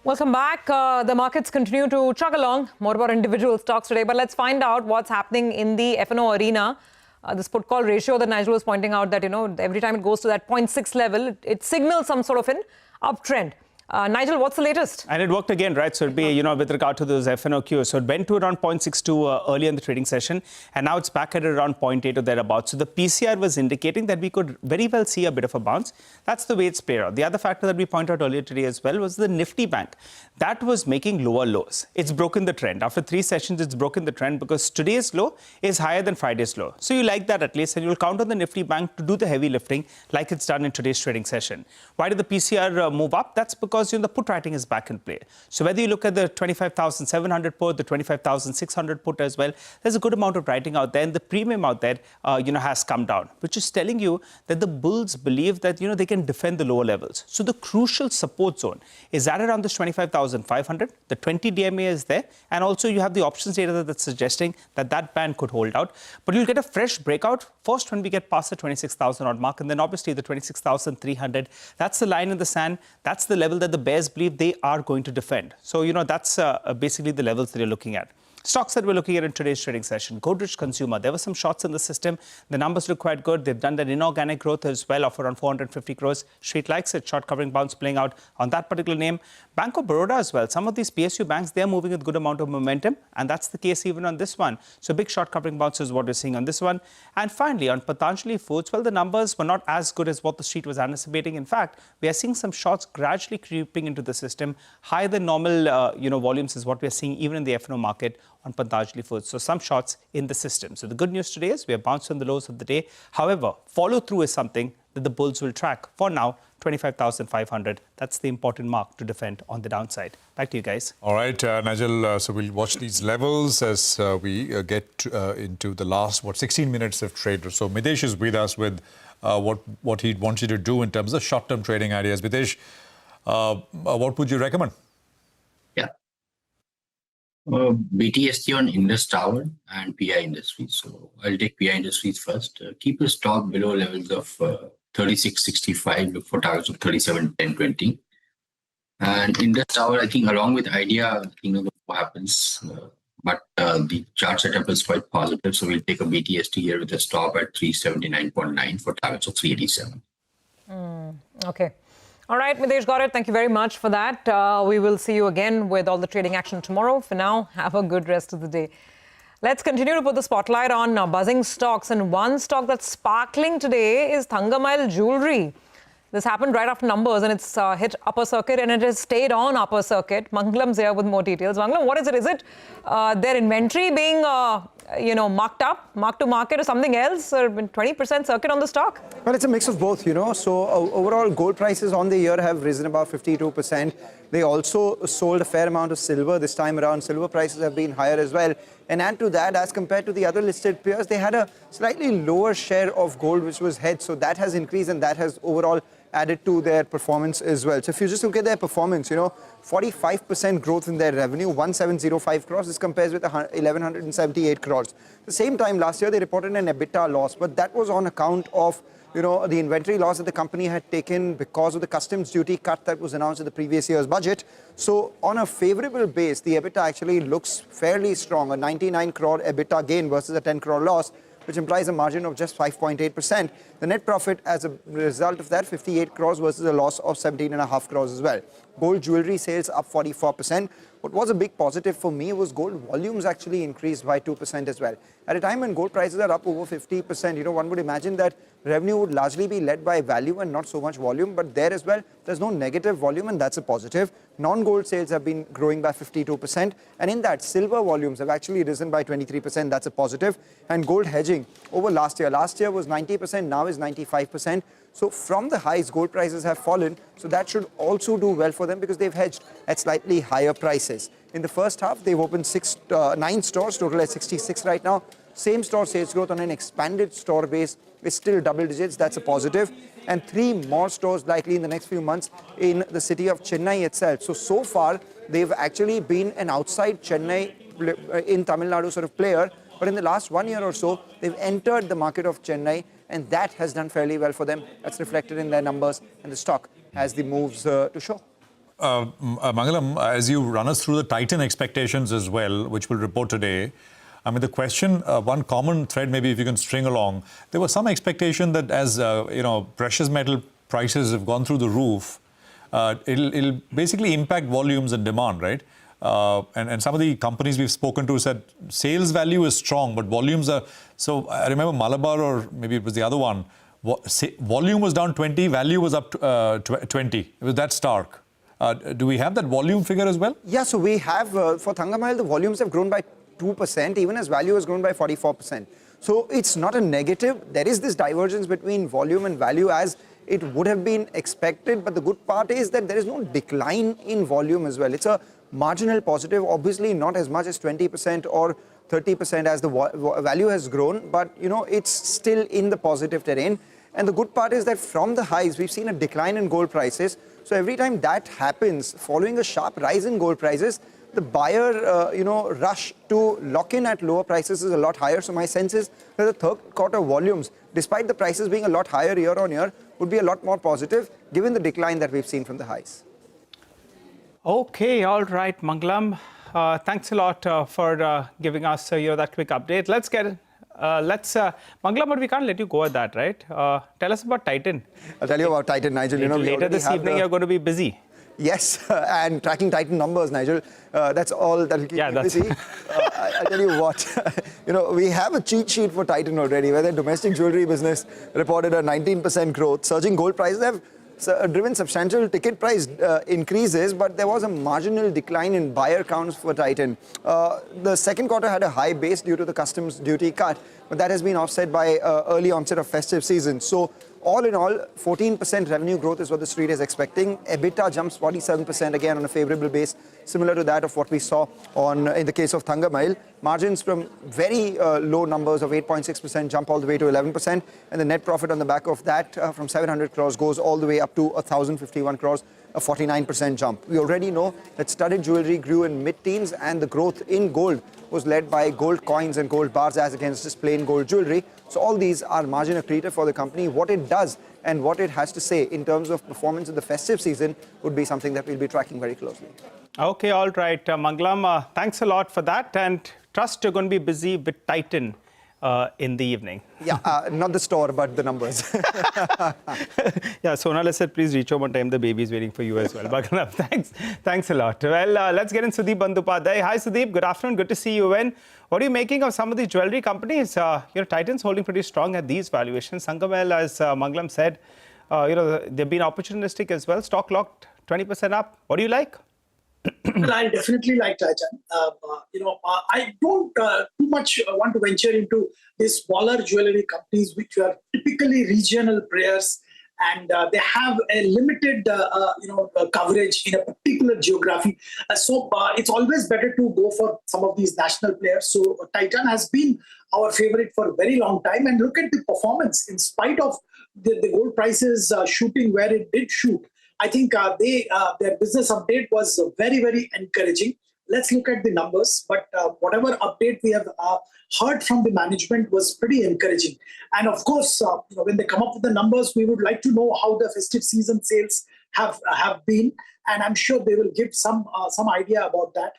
Welcome back. The markets continue to chug along. More about individual stocks today, but let's find out what's happening in the F&O arena. This put call ratio that Nigel was pointing out that, every time it goes to that 0.6 level, it signals some sort of an uptrend. Nigel, what's the latest? And it worked again, right? So it'd be, with regard to those FNOQs. So it went to around 0.62 earlier in the trading session, and now it's back at around 0.8 or thereabouts. So the PCR was indicating that we could very well see a bit of a bounce. That's the way it's played out. The other factor that we pointed out earlier today as well was the Nifty Bank. That was making lower lows. It's broken the trend. After 3 sessions, it's broken the trend because today's low is higher than Friday's low. So you like that at least, and you'll count on the Nifty Bank to do the heavy lifting like it's done in today's trading session. Why did the PCR move up? That's because because the put writing is back in play. So whether you look at the 25,700 put, the 25,600 put as well, there's a good amount of writing out there, and the premium out there, has come down, which is telling you that the bulls believe that, they can defend the lower levels. So the crucial support zone is at around this 25,500. The 20 DMA is there, and also you have the options data that's suggesting that that band could hold out. But you'll get a fresh breakout first when we get past the 26,000 odd mark, and then obviously the 26,300. That's the line in the sand. That's the level that the bears believe they are going to defend. So, that's basically the levels that you're looking at. Stocks that we're looking at in today's trading session. Godrej Consumer, there were some shorts in the system. The numbers look quite good. They've done that inorganic growth as well of around 450 crores. Street likes it. Short covering bounce playing out on that particular name. Bank of Baroda as well. Some of these PSU banks, they're moving with good amount of momentum, and that's the case even on this one. So big short covering bounce is what we're seeing on this one. And finally, on Patanjali Foods, well, the numbers were not as good as what the street was anticipating. In fact, we are seeing some shorts gradually creeping into the system. Higher than normal, volumes is what we're seeing even in the F&O market on Patanjali Foods. So some shots in the system. So the good news today is we have bounced on the lows of the day. However, follow through is something that the bulls will track. For now, 25,500. That's the important mark to defend on the downside. Back to you guys. All right, Nigel. So we'll watch these levels as we get into the last, 16 minutes of trade. So Midesh is with us with what he'd want you to do in terms of short-term trading ideas. Midesh, what would you recommend? Yeah. BTST on Indus Tower and PI Industries. So I'll take PI Industries first. Keep a stock below levels of 36.65. Look for targets of 37.10.20. And Indus Tower, I think, along with Idea, what happens. But the chart setup is quite positive. So we'll take a BTST here with a stop at 379.9 for targets of 387. Okay. All right, Midesh, got it. Thank you very much for that. We will see you again with all the trading action tomorrow. For now, have a good rest of the day. Let's continue to put the spotlight on buzzing stocks. And one stock that's sparkling today is Thangamile Jewelry. This happened right after numbers, and it's hit upper circuit, and it has stayed on upper circuit. Mangalam's here with more details. Mangalam, what is it? Is it their inventory being, marked to market, or something else? Or 20% circuit on the stock? Well, it's a mix of both, So overall, gold prices on the year have risen about 52%. They also sold a fair amount of silver this time around. Silver prices have been higher as well. And add to that, as compared to the other listed peers, they had a slightly lower share of gold, which was hedged. So that has increased, and that has overall added to their performance as well. So if you just look at their performance, 45% growth in their revenue, 1,705 crores. This compares with 1,178 crores. The same time last year, they reported an EBITDA loss, but that was on account of the inventory loss that the company had taken because of the customs duty cut that was announced in the previous year's budget. So on a favorable base, the EBITDA actually looks fairly strong, a 99 crore EBITDA gain versus a 10 crore loss, which implies a margin of just 5.8%. The net profit as a result of that, 58 crores versus a loss of 17.5 crores as well. Gold jewelry sales up 44%. What was a big positive for me was gold volumes actually increased by 2% as well. At a time when gold prices are up over 50%, one would imagine that revenue would largely be led by value and not so much volume. But there as well, there's no negative volume, and that's a positive. Non-gold sales have been growing by 52%. And in that, silver volumes have actually risen by 23%. That's a positive. And gold hedging over last year was 90%, now is 95%. So from the highs, gold prices have fallen. So that should also do well for them because they've hedged at slightly higher prices. In the first half, they've opened 9 stores, total at 66 right now. Same store sales growth on an expanded store base is still double digits. That's a positive. And 3 more stores likely in the next few months in the city of Chennai itself. So far, they've actually been an outside Chennai in Tamil Nadu sort of player. But in the last 1 year or so, they've entered the market of Chennai, and that has done fairly well for them. That's reflected in their numbers, and the stock has the moves to show. Mangalam, as you run us through the Titan expectations as well, which we'll report today, I mean, the question, one common thread, maybe if you can string along, there was some expectation that as, precious metal prices have gone through the roof, it'll basically impact volumes and demand, right? And some of the companies we've spoken to said sales value is strong, but volumes are... So I remember Malabar, or maybe it was the other one, volume was down 20, value was up 20. It was that stark. Do we have that volume figure as well? Yeah, so we have, for Thangamile, the volumes have grown by 2%, even as value has grown by 44%. So it's not a negative. There is this divergence between volume and value as it would have been expected. But the good part is that there is no decline in volume as well. It's a marginal positive, obviously not as much as 20% or 30% as the value has grown, but it's still in the positive terrain. And the good part is that from the highs, we've seen a decline in gold prices. So every time that happens, following a sharp rise in gold prices, the buyer, rush to lock in at lower prices is a lot higher. So my sense is that the third quarter volumes, despite the prices being a lot higher year on year, would be a lot more positive given the decline that we've seen from the highs. Okay, all right, Mangalam. Thanks a lot for giving us that quick update. Let's get it. Mangalam, but we can't let you go at that, right? Tell us about Titan. I'll tell you about Titan, Nigel. Later this evening, you're going to be busy. Yes, and tracking Titan numbers, Nigel. That's all that will keep you busy. I'll tell you what, we have a cheat sheet for Titan already, where the domestic jewelry business reported a 19% growth. Surging gold prices have driven substantial ticket price increases, but there was a marginal decline in buyer counts for Titan. The second quarter had a high base due to the customs duty cut, but that has been offset by early onset of festive season. So all in all, 14% revenue growth is what the street is expecting. EBITDA jumps 47% again on a favorable base, similar to that of what we saw in the case of Thangamile. Margins from very low numbers of 8.6% jump all the way to 11%, and the net profit on the back of that from 700 crores goes all the way up to 1,051 crores, a 49% jump. We already know that studded jewelry grew in mid-teens, and the growth in gold was led by gold coins and gold bars as against just plain gold jewelry. So all these are margin accretive for the company. What it does and what it has to say in terms of performance in the festive season would be something that we'll be tracking very closely. Okay, all right, Mangalam, thanks a lot for that, and trust you're going to be busy with Titan in the evening. Yeah, not the store, but the numbers. Yeah, Sonal said, please reach home on time. The baby's waiting for you as well. Mangalam, thanks a lot. Well, let's get in Sudeep Bandupadhyay. Hi, Sudeep. Good afternoon. Good to see you in. What are you making of some of these jewelry companies? Titan's holding pretty strong at these valuations. Sangamel, as Mangalam said, they've been opportunistic as well. Stock locked 20% up. What do you like? Well, I definitely like Titan. I don't too much want to venture into these smaller jewelry companies, which are typically regional players, and they have a limited, coverage in a particular geography. So it's always better to go for some of these national players. So Titan has been our favorite for a very long time, and look at the performance in spite of the gold prices shooting where it did shoot. I think their business update was very, very encouraging. Let's look at the numbers. But whatever update we have heard from the management was pretty encouraging. And of course, when they come up with the numbers, we would like to know how the festive season sales have been. And I'm sure they will give some idea about that.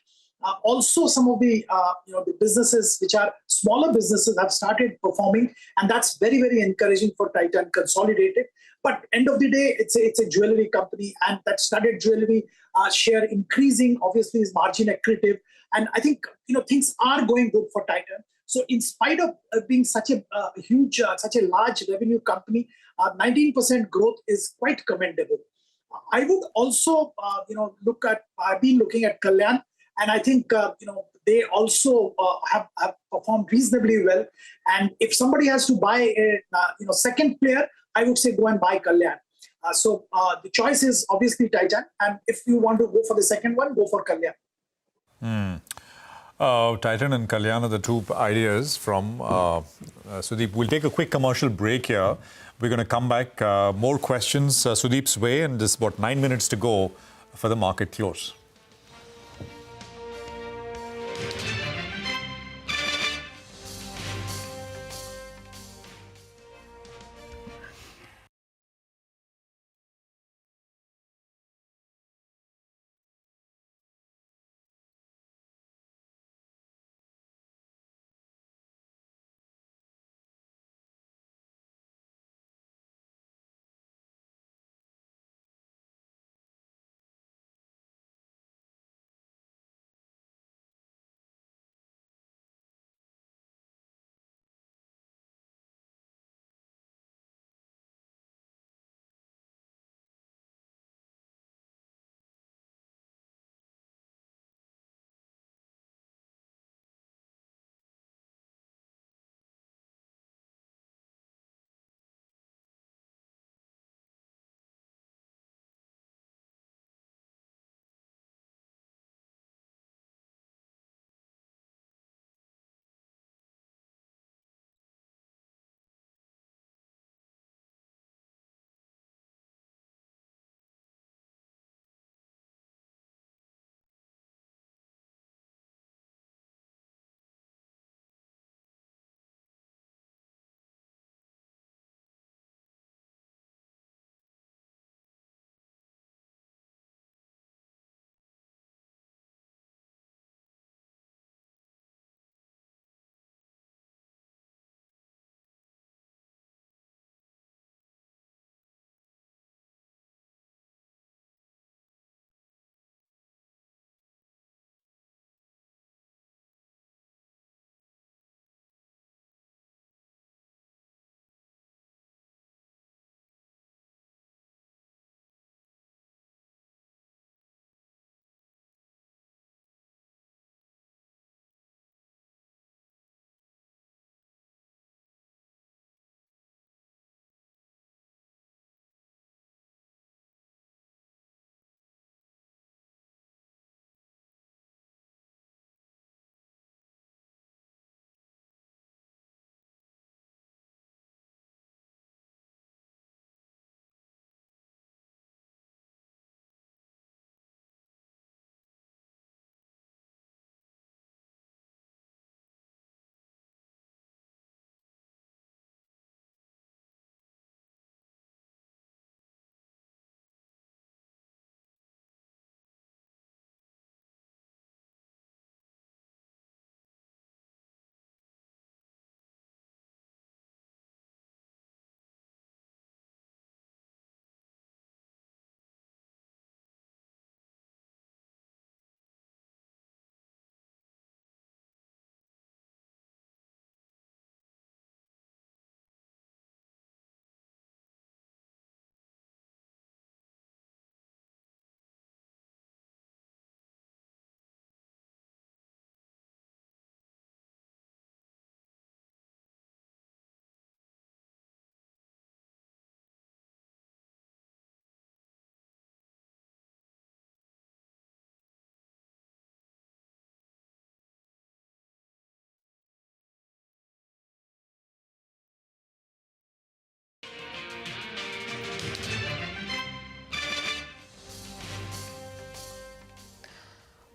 Also, some of the the businesses which are smaller businesses have started performing, and that's very, very encouraging for Titan Consolidated. But end of the day, it's a jewelry company, and that studded jewelry share increasing obviously is margin accretive, and I think things are going good for Titan. So in spite of being such a huge, such a large revenue company, 19% growth is quite commendable. I would also I've been looking at Kalyan, and I think they also have performed reasonably well. And if somebody has to buy a second player, I would say go and buy Kalyan. So the choice is obviously Titan, and if you want to go for the second one, go for Kalyan. Titan and Kalyan are the two ideas from Sudeep. We'll take a quick commercial break here. We're going to come back. More questions Sudeep's way, and there's about 9 minutes to go for the market close.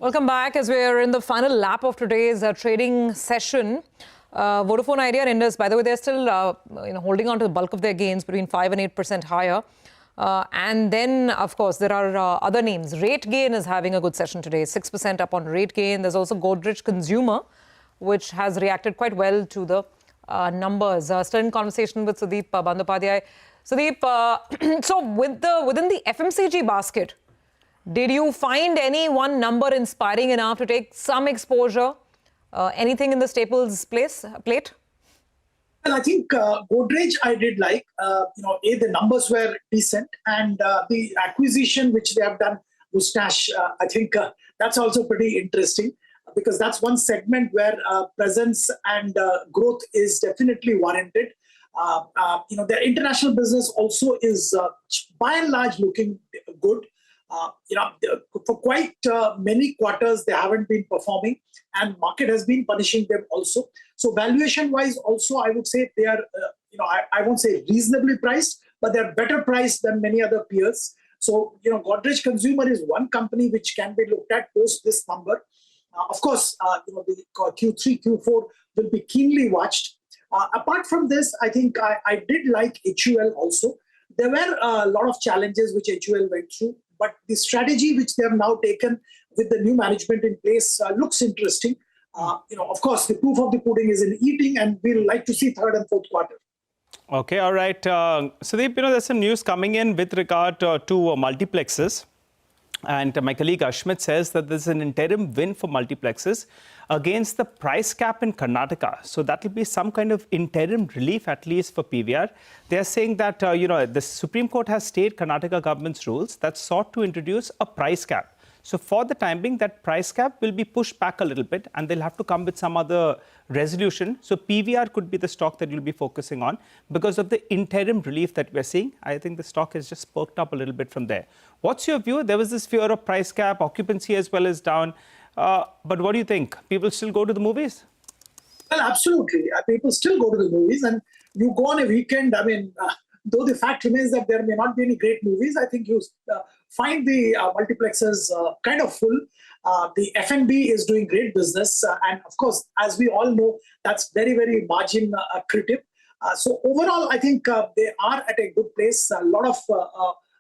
Welcome back as we're in the final lap of today's trading session. Vodafone Idea and Indus, by the way, they're still holding on to the bulk of their gains, between 5 and 8% higher. And then, of course, there are other names. RateGain is having a good session today, 6% up on RateGain. There's also Godrej Consumer, which has reacted quite well to the numbers. Still in conversation with Sudeep Bandopadhyay. Sudeep, so within the FMCG basket, did you find any one number inspiring enough to take some exposure? Anything in the staples plate? Well, I think Godrej I did like. The numbers were decent, and the acquisition which they have done, Mustache, I think that's also pretty interesting, because that's one segment where presence and growth is definitely warranted. Their international business also is by and large looking good. For quite many quarters, they haven't been performing, and market has been punishing them also. So valuation-wise, also, I would say they are, I won't say reasonably priced, but they're better priced than many other peers. So, Godrej Consumer is one company which can be looked at post this number. Of course, the Q3, Q4 will be keenly watched. Apart from this, I think I did like HUL also. There were a lot of challenges which HUL went through, but the strategy which they have now taken with the new management in place looks interesting. Of course, the proof of the pudding is in eating, and we'll like to see third and fourth quarter. Okay, all right. Sudeep, there's some news coming in with regard to multiplexes. And my colleague Ashmit says that there's an interim win for multiplexes against the price cap in Karnataka. So that will be some kind of interim relief, at least for PVR. They're saying that, the Supreme Court has stayed Karnataka government's rules that sought to introduce a price cap. So for the time being, that price cap will be pushed back a little bit, and they'll have to come with some other resolution. So PVR could be the stock that you'll be focusing on because of the interim relief that we're seeing. I think the stock has just perked up a little bit from there. What's your view? There was this fear of price cap, occupancy as well as down. But what do you think? People still go to the movies? Well, absolutely. People still go to the movies, and you go on a weekend. Though the fact remains that there may not be any great movies, I think you find the multiplexes kind of full. The F&B is doing great business. And of course, as we all know, that's very, very margin accretive. So overall, I think they are at a good place. A lot of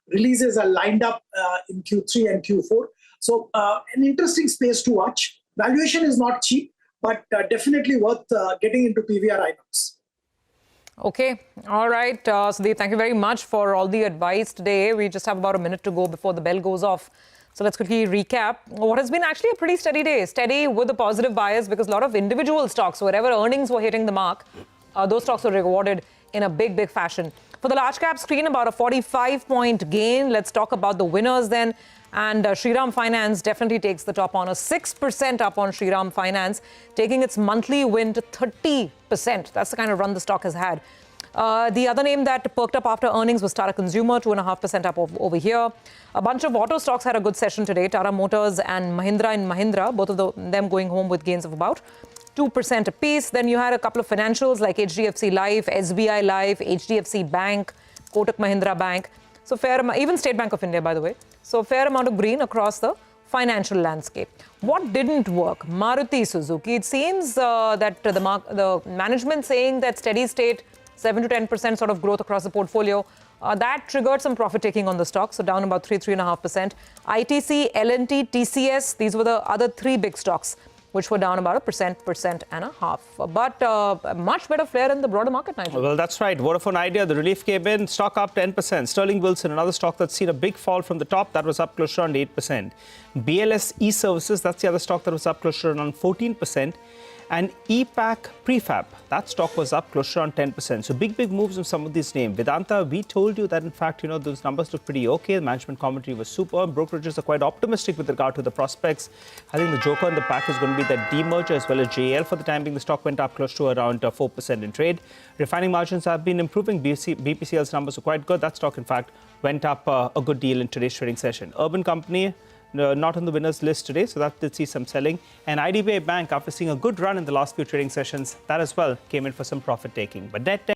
releases are lined up in Q3 and Q4. So an interesting space to watch. Valuation is not cheap, but definitely worth getting into PVR INOX. Okay. All right. Sudeep, thank you very much for all the advice today. We just have about a minute to go before the bell goes off. So let's quickly recap what has been actually a pretty steady day. Steady with a positive bias, because a lot of individual stocks, wherever earnings were hitting the mark, those stocks were rewarded in a big, big fashion. For the large cap screen, about a 45-point gain. Let's talk about the winners then. And Shriram Finance definitely takes the top honor. 6% up on Shriram Finance, taking its monthly win to 30%. That's the kind of run the stock has had. The other name that perked up after earnings was Tata Consumer, 2.5% up over here. A bunch of auto stocks had a good session today. Tata Motors and Mahindra, both of them going home with gains of about 2% apiece. Then you had a couple of financials like HDFC Life, SBI Life, HDFC Bank, Kotak Mahindra Bank. So even State Bank of India, by the way. So fair amount of green across the financial landscape. What didn't work? Maruti Suzuki. It seems that the management saying that steady state, 7 to 10% sort of growth across the portfolio, that triggered some profit taking on the stock. So down about 3.5%. ITC, L&T, TCS, these were the other three big stocks, which were down about 1.5%. But a much better flare in the broader market, Nigel. Well, that's right. Vodafone Idea, the relief came in, stock up 10%. Sterling Wilson, another stock that's seen a big fall from the top, that was up close to around 8%. BLS E-Services, that's the other stock that was up close to around 14%. And EPAC Prefab, that stock was up close to around 10%. So big moves in some of these names. Vedanta, we told you that, in fact, those numbers look pretty okay. The management commentary was superb. Brokerages are quite optimistic with regard to the prospects. I think the joker in the pack is going to be that demerger as well as JL. For the time being, the stock went up close to around 4% in trade. Refining margins have been improving. BPCL's numbers are quite good. That stock, in fact, went up a good deal in today's trading session. Urban Company, not on the winners list today, so that did see some selling. And IDBI Bank, after seeing a good run in the last few trading sessions, that as well came in for some profit taking. But net